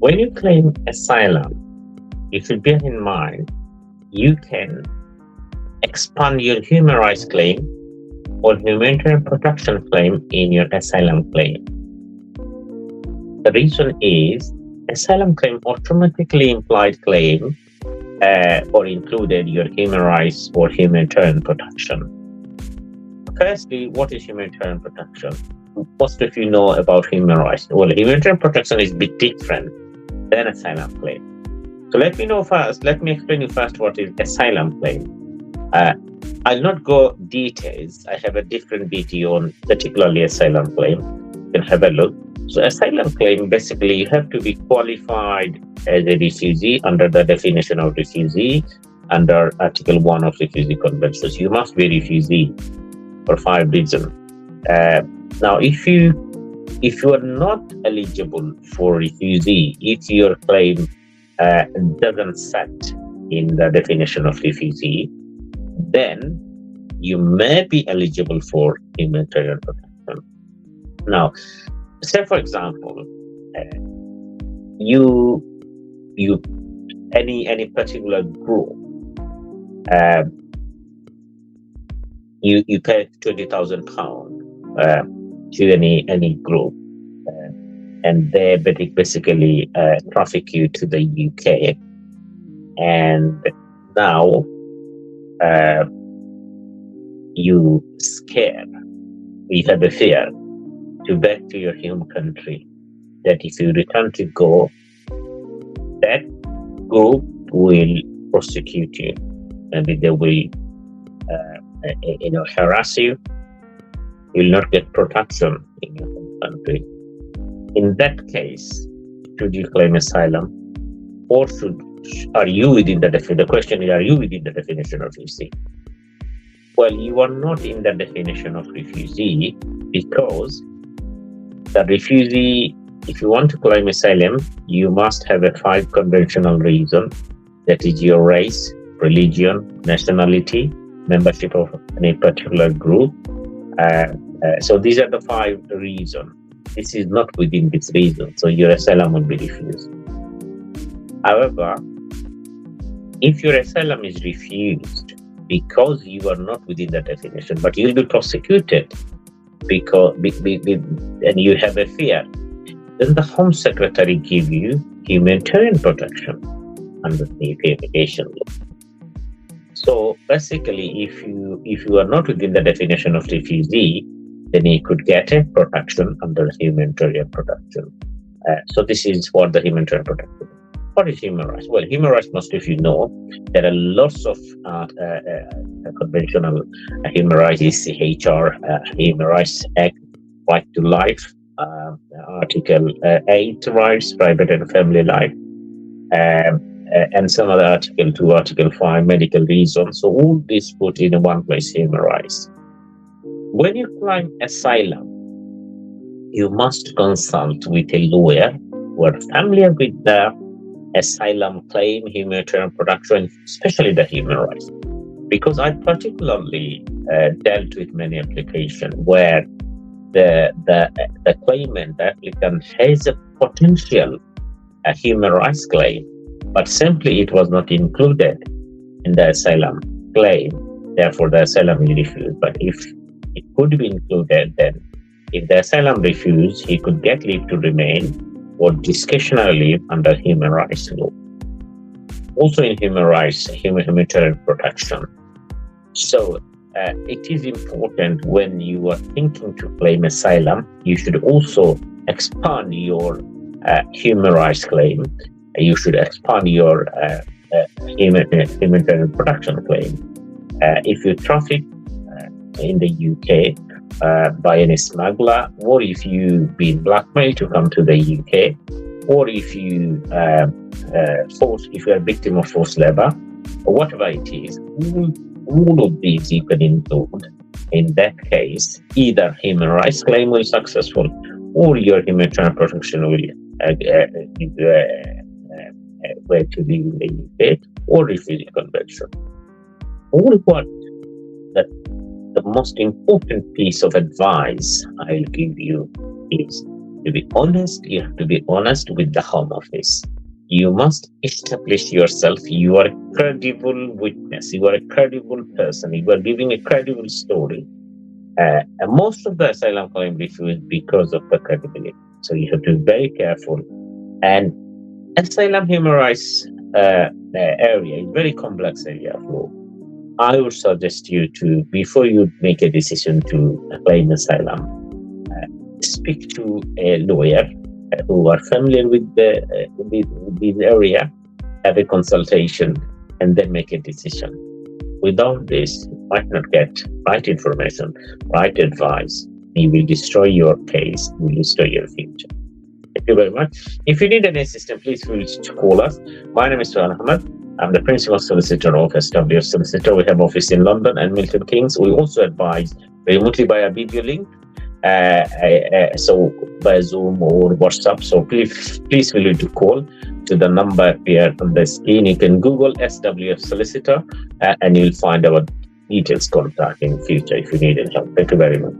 When you claim asylum, you should bear in mind you can expand your human rights claim or humanitarian protection claim in your asylum claim. The reason is asylum claim automatically implied claim or included your human rights or humanitarian protection. Firstly, what is humanitarian protection? Most of you know about human rights. Well, humanitarian protection is a bit different than asylum claim. So let me explain you first what is asylum claim. I'll not go details. I have a different video on particularly asylum claim. You can have a look. So asylum claim, basically you have to be qualified as a refugee under the definition of refugee under Article 1 of Refugee Convention. So you must be a refugee for 5 reasons. Now, if you are not eligible for refugee, if your claim doesn't set in the definition of refugee, then you may be eligible for humanitarian protection. Now, say for example, any particular group, you pay £20,000 to any group, and they basically traffic you to the UK, and now you have a fear to back to your home country, that if you return to go, that group will prosecute you, and they will harass you. You will not get protection in your home country. In that case, should you claim asylum, or are you within the definition? The question is, are you within the definition of refugee? Well, you are not in the definition of refugee, because the refugee, if you want to claim asylum, you must have a 5 conventional reason. That is your race, religion, nationality, membership of any particular group. So these are the 5 reasons. This is not within this reason, so your asylum will be refused. However, if your asylum is refused because you are not within the definition, but you'll be prosecuted because and you have a fear, then the Home Secretary give you humanitarian protection under the immigration law. So basically, if you are not within the definition of refugee, then you could get a protection under humanitarian protection. So this is what the humanitarian protection. What is human rights? Well, human rights, most of you know, there are lots of conventional human rights, CHR, Human Rights Act, Right to Life, Article 8 rights, private and family life, and some other Article 2, Article 5, medical reasons. So all this put in one place, human rights. When you claim asylum, you must consult with a lawyer who are familiar with the asylum claim, humanitarian protection, especially the human rights. Because I particularly dealt with many applications where the claimant, the applicant, has a potential human rights claim, but simply it was not included in the asylum claim. Therefore, the asylum is refused. But if it could be included, then if the asylum refused, he could get leave to remain or discretionary leave under human rights law. Also in human rights, humanitarian protection. So it is important when you are thinking to claim asylum, you should also expand your human rights claim. You should expand your humanitarian protection claim. If you traffic in the UK by any smuggler, or if you've been blackmailed to come to the UK, or if you if you are a victim of forced labor, or whatever it is, all of these you can include. In that case, either human rights claim will be successful, or your humanitarian protection will where to live in the UK, or refugee convention. All what the most important piece of advice I'll give you is To be honest, you have to be honest with the Home Office. You must establish yourself. You are a credible witness. You are a credible person. You are giving a credible story. And most of the asylum claim refuse because of the credibility. So you have to be very careful. And asylum human rights area is very complex area of law. I would suggest you to, before you make a decision to claim asylum, speak to a lawyer who are familiar with this area, have a consultation, and then make a decision. Without this, you might not get right information, right advice. You will destroy your case, you will destroy your future. Thank you very much. If you need any assistance, please feel free to call us. My name is Farhan Ahmed. I'm the principal solicitor of SWF Solicitor. We have office in London and Milton Keynes. We also advise remotely by a video link, so by Zoom or WhatsApp. So please feel free to call to the number here on the screen. You can Google SWF Solicitor and you'll find our details contact in future if you need any help. Thank you very much.